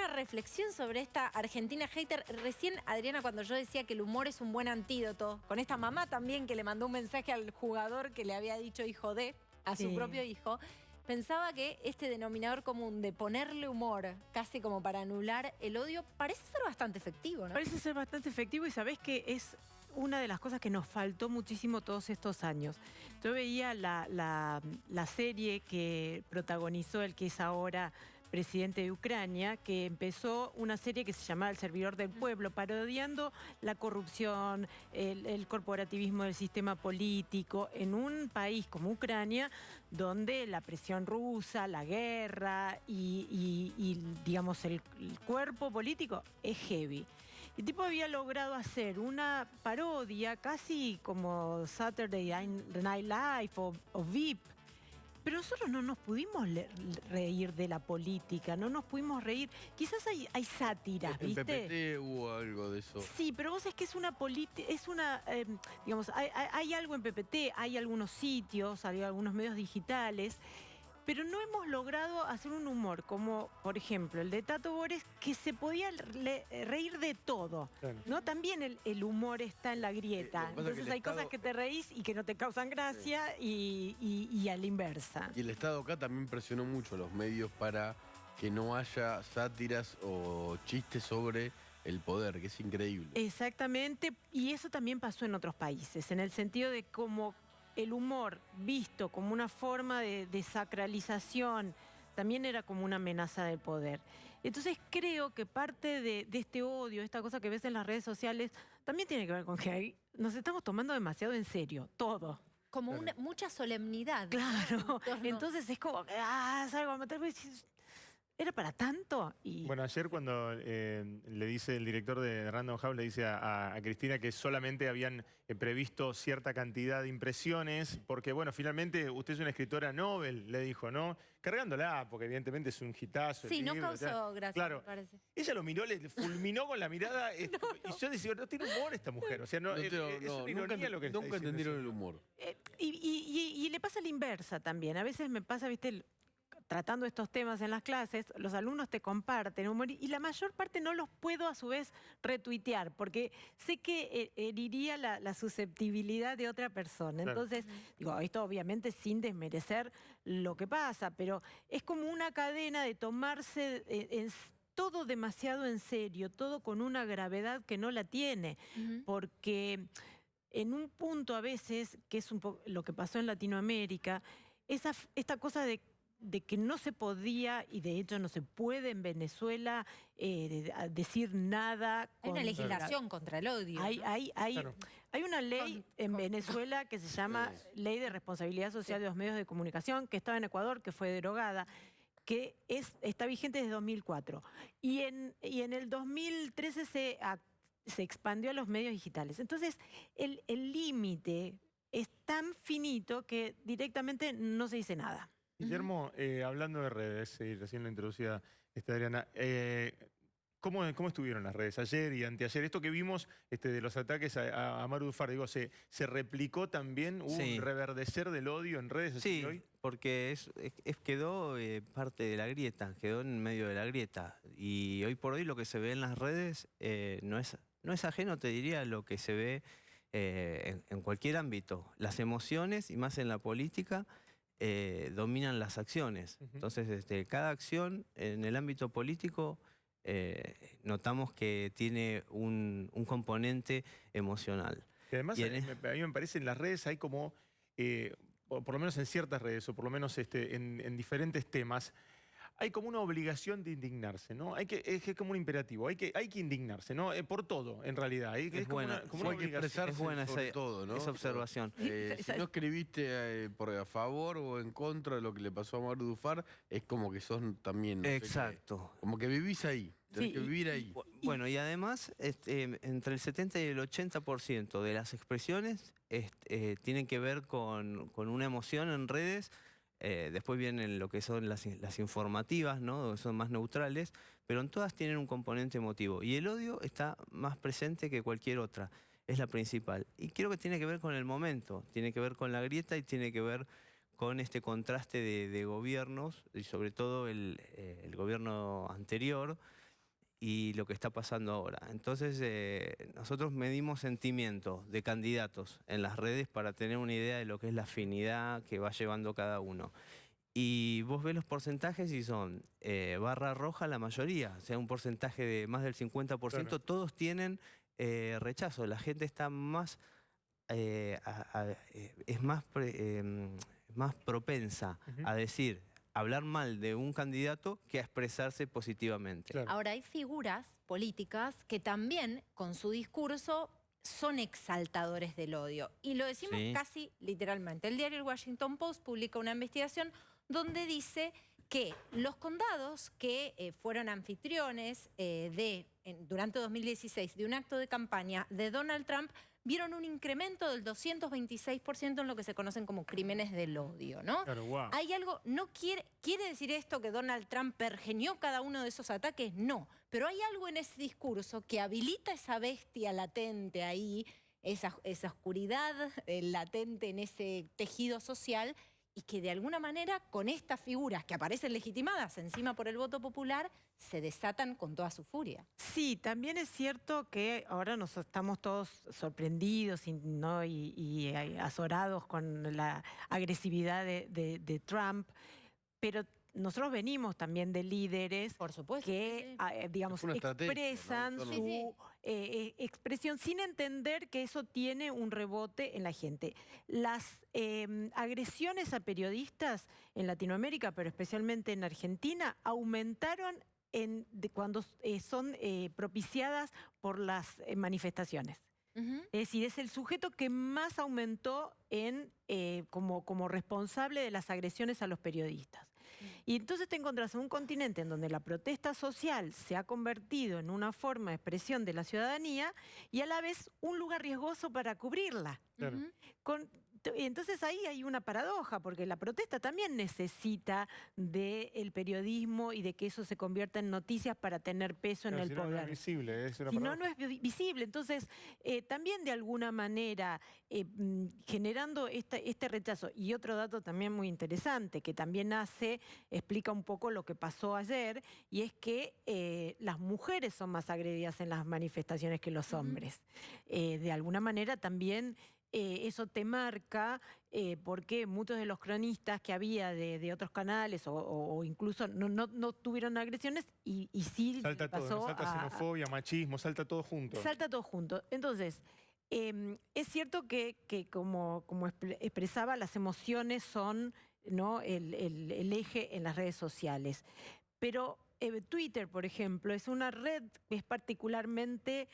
una reflexión sobre esta Argentina hater. Recién, Adriana, cuando yo decía que el humor es un buen antídoto, con esta mamá también que le mandó un mensaje al jugador que le había dicho hijo de, a su propio hijo, pensaba que este denominador común de ponerle humor, casi como para anular el odio, parece ser bastante efectivo, ¿no? Parece ser bastante efectivo y sabés que es una de las cosas que nos faltó muchísimo todos estos años. Yo veía la serie que protagonizó el que es ahora presidente de Ucrania, que empezó una serie que se llamaba El Servidor del Pueblo, parodiando la corrupción, el corporativismo del sistema político en un país como Ucrania, donde la presión rusa, la guerra y digamos, el cuerpo político es heavy. El tipo había logrado hacer una parodia casi como Saturday Night Live o VIP. Pero nosotros no nos pudimos reír de la política, no nos pudimos reír. Quizás hay sátiras, ¿viste? En PPT hubo algo de eso. Sí, pero vos es que es una digamos, hay algo en PPT, hay algunos sitios, hay algunos medios digitales, pero no hemos logrado hacer un humor como, por ejemplo, el de Tato Bores, que se podía reír de todo, claro, ¿no? También el humor está en la grieta. Entonces hay cosas que te reís y que no te causan gracia, sí, y a la inversa. Y el Estado acá también presionó mucho a los medios para que no haya sátiras o chistes sobre el poder, que es increíble. Exactamente, y eso también pasó en otros países, en el sentido de cómo el humor visto como una forma de sacralización también era como una amenaza del poder. Entonces creo que parte de este odio, esta cosa que ves en las redes sociales, también tiene que ver con que nos estamos tomando demasiado en serio, todo. Como mucha solemnidad. Claro, ¿no? Entonces es como que salgo a meterme y decís, ¿era para tanto? Y bueno, ayer cuando le dice el director de Random House, le dice a Cristina que solamente habían previsto cierta cantidad de impresiones, porque bueno, finalmente usted es una escritora Nobel, le dijo, ¿no? Cargándola, porque evidentemente es un hitazo. Sí, no libro, causó gracia, claro, me parece. Ella lo miró, le fulminó con la mirada, y yo decía, no tiene humor esta mujer, o sea, es una ironía lo que está nunca diciendo. entendieron el humor. Y le pasa la inversa también. A veces me pasa, viste, tratando estos temas en las clases, los alumnos te comparten humor y la mayor parte no los puedo a su vez retuitear porque sé que heriría la susceptibilidad de otra persona. Entonces, digo, esto obviamente sin desmerecer lo que pasa, pero es como una cadena de tomarse todo demasiado en serio, todo con una gravedad que no la tiene, porque en un punto a veces, que es un poco lo que pasó en Latinoamérica, esta cosa de que no se podía, y de hecho no se puede en Venezuela decir nada. Hay una legislación contra el odio. Hay una ley en Venezuela que se llama Ley de Responsabilidad Social de los Medios de Comunicación, que estaba en Ecuador, que fue derogada, que está vigente desde 2004. Y en el 2013 se expandió a los medios digitales. Entonces, el límite es tan finito que directamente no se dice nada. Guillermo, hablando de redes, recién lo introducía Adriana, ¿cómo estuvieron las redes ayer y anteayer? Esto que vimos de los ataques a Maru Dufar, digo, ¿se replicó también? ¿Hubo un reverdecer del odio en redes sí, hoy? Porque quedó parte de la grieta, quedó en medio de la grieta. Y hoy por hoy lo que se ve en las redes no es ajeno, te diría, a lo que se ve en cualquier ámbito. Las emociones, y más en la política, dominan las acciones. Entonces, cada acción en el ámbito político notamos que tiene un componente emocional. Y además, a mí me parece en las redes hay como, por lo menos en ciertas redes, o por lo menos en diferentes temas, hay como una obligación de indignarse, ¿no? Es como un imperativo, hay que indignarse, ¿no? Por todo, en realidad. Es buena, como una obligación. Es buena esa observación. Si no escribiste a favor o en contra de lo que le pasó a Maru Dufar, es como que sos también... Exacto. Como que vivís ahí, tenés que vivir ahí. Bueno, y además, entre el 70 y el 80% de las expresiones tienen que ver con una emoción en redes. Después vienen lo que son las informativas, ¿no? Son más neutrales, pero en todas tienen un componente emotivo. Y el odio está más presente que cualquier otra, es la principal. Y creo que tiene que ver con el momento, tiene que ver con la grieta y tiene que ver con este contraste de gobiernos, y sobre todo el gobierno anterior, y lo que está pasando ahora. Entonces, nosotros medimos sentimientos de candidatos en las redes para tener una idea de lo que es la afinidad que va llevando cada uno. Y vos ves los porcentajes y son barra roja la mayoría, o sea, un porcentaje de más del 50%, claro. Todos tienen rechazo. La gente está más, es más propensa a decir, hablar mal de un candidato que a expresarse positivamente. Claro. Ahora, hay figuras políticas que también, con su discurso, son exaltadores del odio. Y lo decimos casi literalmente. El diario El Washington Post publica una investigación donde dice que los condados que fueron anfitriones durante 2016 de un acto de campaña de Donald Trump vieron un incremento del 226% en lo que se conocen como crímenes del odio, ¿no? Claro, wow. ¿Hay algo, quiere decir esto que Donald Trump pergeñó cada uno de esos ataques? No, pero hay algo en ese discurso que habilita esa bestia latente ahí, esa oscuridad latente en ese tejido social, y que de alguna manera con estas figuras que aparecen legitimadas encima por el voto popular se desatan con toda su furia. Sí, también es cierto que ahora nos estamos todos sorprendidos y azorados con la agresividad de Trump, pero nosotros venimos también de líderes, por supuesto, que digamos, expresan su expresión sin entender que eso tiene un rebote en la gente. Las agresiones a periodistas en Latinoamérica, pero especialmente en Argentina, aumentaron cuando son propiciadas por las manifestaciones. Es decir, es el sujeto que más aumentó como responsable de las agresiones a los periodistas. Y entonces te encontrás en un continente en donde la protesta social se ha convertido en una forma de expresión de la ciudadanía y a la vez un lugar riesgoso para cubrirla. Claro. Entonces ahí hay una paradoja, porque la protesta también necesita del periodismo y de que eso se convierta en noticias para tener peso en el poder. No es visible, es una si paradoja. no es visible. Entonces, también de alguna manera, generando este rechazo. Y otro dato también muy interesante, que también explica un poco lo que pasó ayer, y es que las mujeres son más agredidas en las manifestaciones que los hombres. De alguna manera también eso te marca porque muchos de los cronistas que había de otros canales o incluso no tuvieron agresiones y sí salta pasó todo, salta xenofobia, machismo, salta todo junto. Salta todo junto. Entonces, es cierto que como expresaba, las emociones son, ¿no?, el eje en las redes sociales. Pero Twitter, por ejemplo, es una red que es particularmente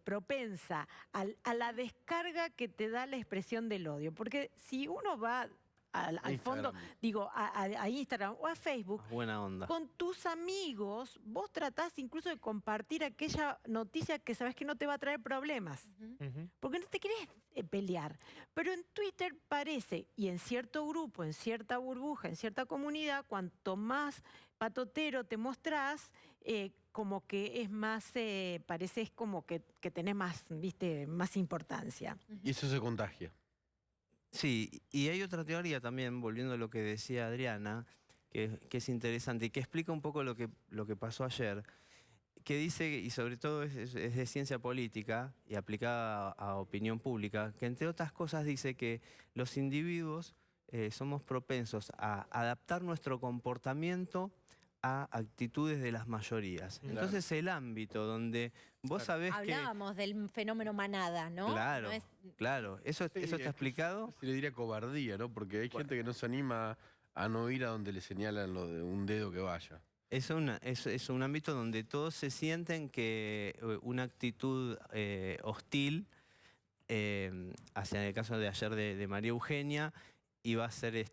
propensa a la descarga que te da la expresión del odio. Porque si uno va al fondo, digo, a Instagram o a Facebook, buena onda, con tus amigos, vos tratás incluso de compartir aquella noticia que sabes que no te va a traer problemas. Porque no te querés pelear. Pero en Twitter parece, y en cierto grupo, en cierta burbuja, en cierta comunidad, cuanto más patotero te mostrás, como que es más, pareces como que tenés más, ¿viste?, más importancia. Y eso se contagia. Sí, y hay otra teoría también, volviendo a lo que decía Adriana, que es interesante y que explica un poco lo que pasó ayer, que dice, y sobre todo es de ciencia política y aplicada a opinión pública, que entre otras cosas dice que los individuos somos propensos a adaptar nuestro comportamiento a actitudes de las mayorías. Claro. Entonces el ámbito donde vos sabés que... Hablábamos del fenómeno manada, ¿no? Claro, no es... claro. ¿Eso está explicado? Se le diría cobardía, ¿no? Porque hay gente que no se anima a no ir a donde le señalan lo de un dedo que vaya. Es un ámbito donde todos se sienten que una actitud hostil, hacia el caso de ayer de María Eugenia, iba a ser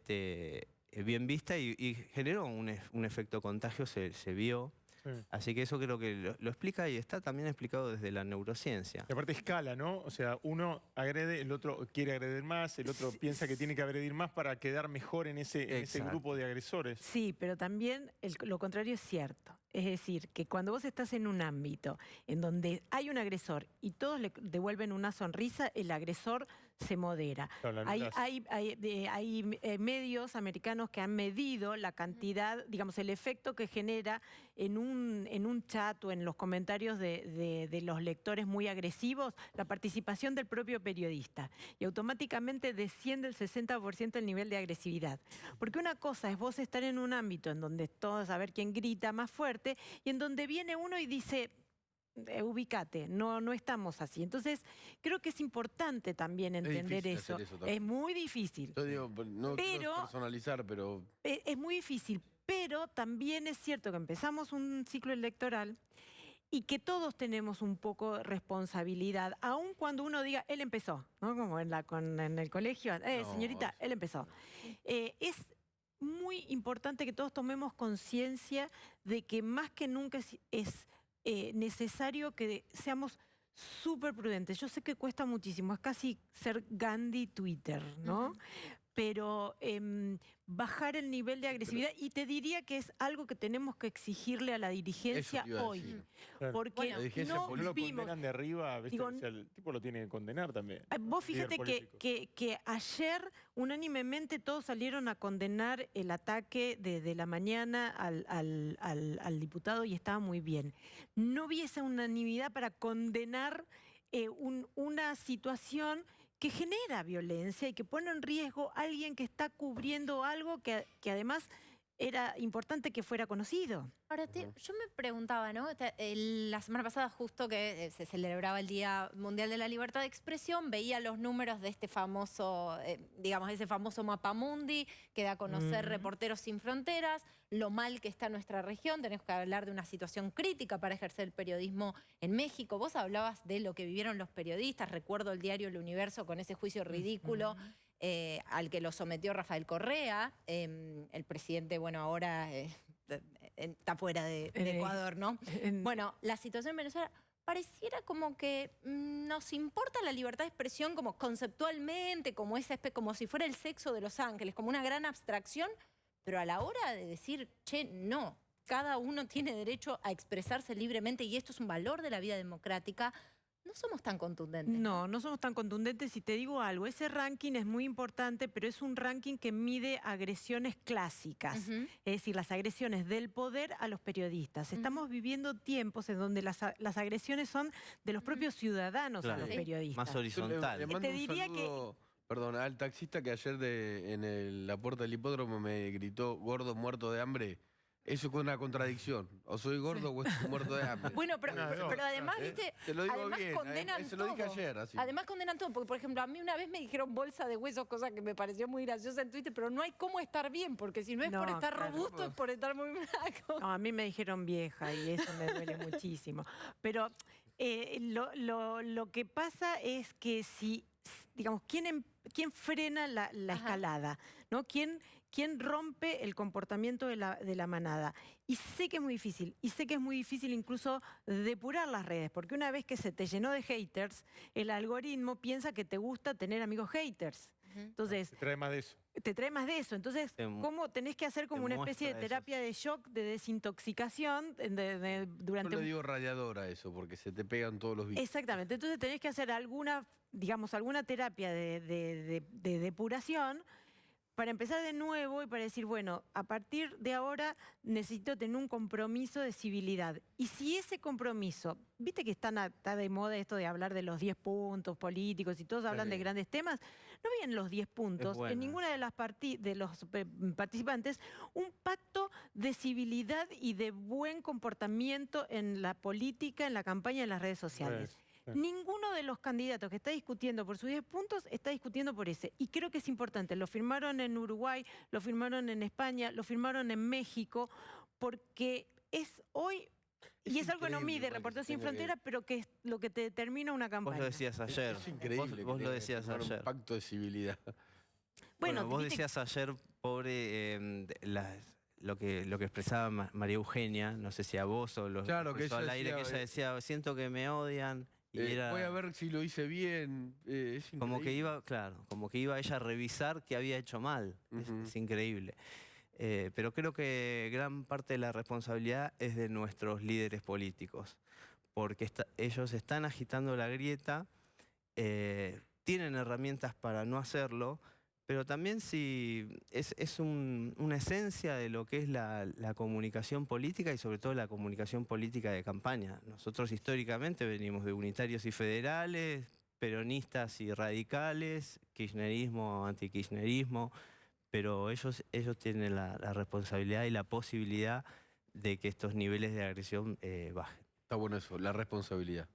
bien vista y generó un efecto contagio, se vio. Sí. Así que eso creo que lo explica y está también explicado desde la neurociencia. Y aparte escala, ¿no? O sea, uno agrede, el otro quiere agredir más, el otro piensa que tiene que agredir más para quedar mejor en ese grupo de agresores. Sí, pero también lo contrario es cierto. Es decir, que cuando vos estás en un ámbito en donde hay un agresor y todos le devuelven una sonrisa, el agresor se modera. Claro, Hay medios americanos que han medido la cantidad, digamos, el efecto que genera en un chat o en los comentarios de los lectores muy agresivos, la participación del propio periodista. Y automáticamente desciende el 60% el nivel de agresividad. Porque una cosa es vos estar en un ámbito en donde todos a ver quién grita más fuerte y en donde viene uno y dice... ubícate, no estamos así. Entonces, creo que es importante también entender eso. Es muy difícil. Yo digo, no quiero personalizar, pero... Es muy difícil, pero también es cierto que empezamos un ciclo electoral y que todos tenemos un poco de responsabilidad, aun cuando uno diga, él empezó, ¿no? Como en el colegio, señorita, él empezó. Es muy importante que todos tomemos conciencia de que más que nunca es necesario que seamos súper prudentes. Yo sé que cuesta muchísimo, es casi ser Gandhi Twitter, ¿no? Pero bajar el nivel de agresividad, y te diría que es algo que tenemos que exigirle a la dirigencia hoy. Porque no lo condenan de arriba, ¿viste? Digo, o sea, el tipo lo tiene que condenar también. Vos fíjate que ayer unánimemente todos salieron a condenar el ataque de la mañana al diputado y estaba muy bien. No vi esa unanimidad para condenar una situación que genera violencia y que pone en riesgo a alguien que está cubriendo algo que además era importante que fuera conocido. Ahora, yo me preguntaba, ¿no? La semana pasada, justo que se celebraba el Día Mundial de la Libertad de Expresión, veía los números de este famoso, digamos, ese famoso mapamundi que da a conocer Reporteros Sin Fronteras, lo mal que está nuestra región. Tenemos que hablar de una situación crítica para ejercer el periodismo en México. Vos hablabas de lo que vivieron los periodistas. Recuerdo el diario El Universo con ese juicio ridículo al que lo sometió Rafael Correa, el presidente, bueno, ahora está fuera de Ecuador, ¿no? Bueno, la situación en Venezuela pareciera como que nos importa la libertad de expresión como conceptualmente, como si fuera el sexo de los ángeles, como una gran abstracción, pero a la hora de decir, che, no, cada uno tiene derecho a expresarse libremente y esto es un valor de la vida democrática, no somos tan contundentes. No somos tan contundentes, y te digo algo, ese ranking es muy importante, pero es un ranking que mide agresiones clásicas, es decir, las agresiones del poder a los periodistas. Estamos viviendo tiempos en donde las agresiones son de los propios ciudadanos a los periodistas. Más horizontal. Le mando un saludo, perdón, al taxista que ayer en la puerta del hipódromo me gritó gordo muerto de hambre. Eso es una contradicción. O soy gordo o estoy muerto de hambre. Bueno, pero además, ¿viste? Te lo digo además bien. Condenan se lo dije todo. ayer. Así. Además condenan todo. Porque, por ejemplo, a mí una vez me dijeron bolsa de huesos, cosa que me pareció muy graciosa en Twitter, pero no hay cómo estar bien, porque si no es por estar robusto, es por estar muy flaco. No, a mí me dijeron vieja y eso me duele muchísimo. Pero lo que pasa es que si, digamos, ¿quién frena la escalada? ¿No? ¿Quién rompe el comportamiento de la manada? Y sé que es muy difícil, y sé que es muy difícil incluso depurar las redes, porque una vez que se te llenó de haters, el algoritmo piensa que te gusta tener amigos haters. Entonces, te trae más de eso. Te trae más de eso. Entonces, ¿cómo tenés que hacer como una especie de terapia de shock, de desintoxicación durante... Yo le digo radiador a eso, porque se te pegan todos los bichos. Exactamente. Entonces tenés que hacer alguna terapia de depuración para empezar de nuevo y para decir, bueno, a partir de ahora necesito tener un compromiso de civilidad. Y si ese compromiso, viste que está de moda esto de hablar de los 10 puntos políticos y todos hablan de grandes temas, no vienen los 10 puntos en ninguna de los participantes, un pacto de civilidad y de buen comportamiento en la política, en la campaña, en las redes sociales. Ninguno de los candidatos que está discutiendo por sus 10 puntos está discutiendo por ese. Y creo que es importante. Lo firmaron en Uruguay, lo firmaron en España, lo firmaron en México, porque es hoy... Y es algo que no mide Reporteros Sin Fronteras, pero que es lo que te determina una campaña. Vos lo decías ayer. Es increíble. Vos lo decías ayer. Un pacto de civilidad. Bueno, vos decías ayer, pobre, lo que expresaba María Eugenia, no sé si a vos o lo expresó al aire, que ella decía, siento que me odian. Voy a ver si lo hice bien. Es como que iba, como que iba ella a revisar qué había hecho mal. Es increíble. Pero creo que gran parte de la responsabilidad es de nuestros líderes políticos, porque ellos están agitando la grieta tienen herramientas para no hacerlo, pero también si es una esencia de lo que es la comunicación política y sobre todo la comunicación política de campaña. Nosotros históricamente venimos de unitarios y federales, peronistas y radicales, kirchnerismo, antikirchnerismo, pero ellos tienen la responsabilidad y la posibilidad de que estos niveles de agresión bajen. Está bueno eso, la responsabilidad.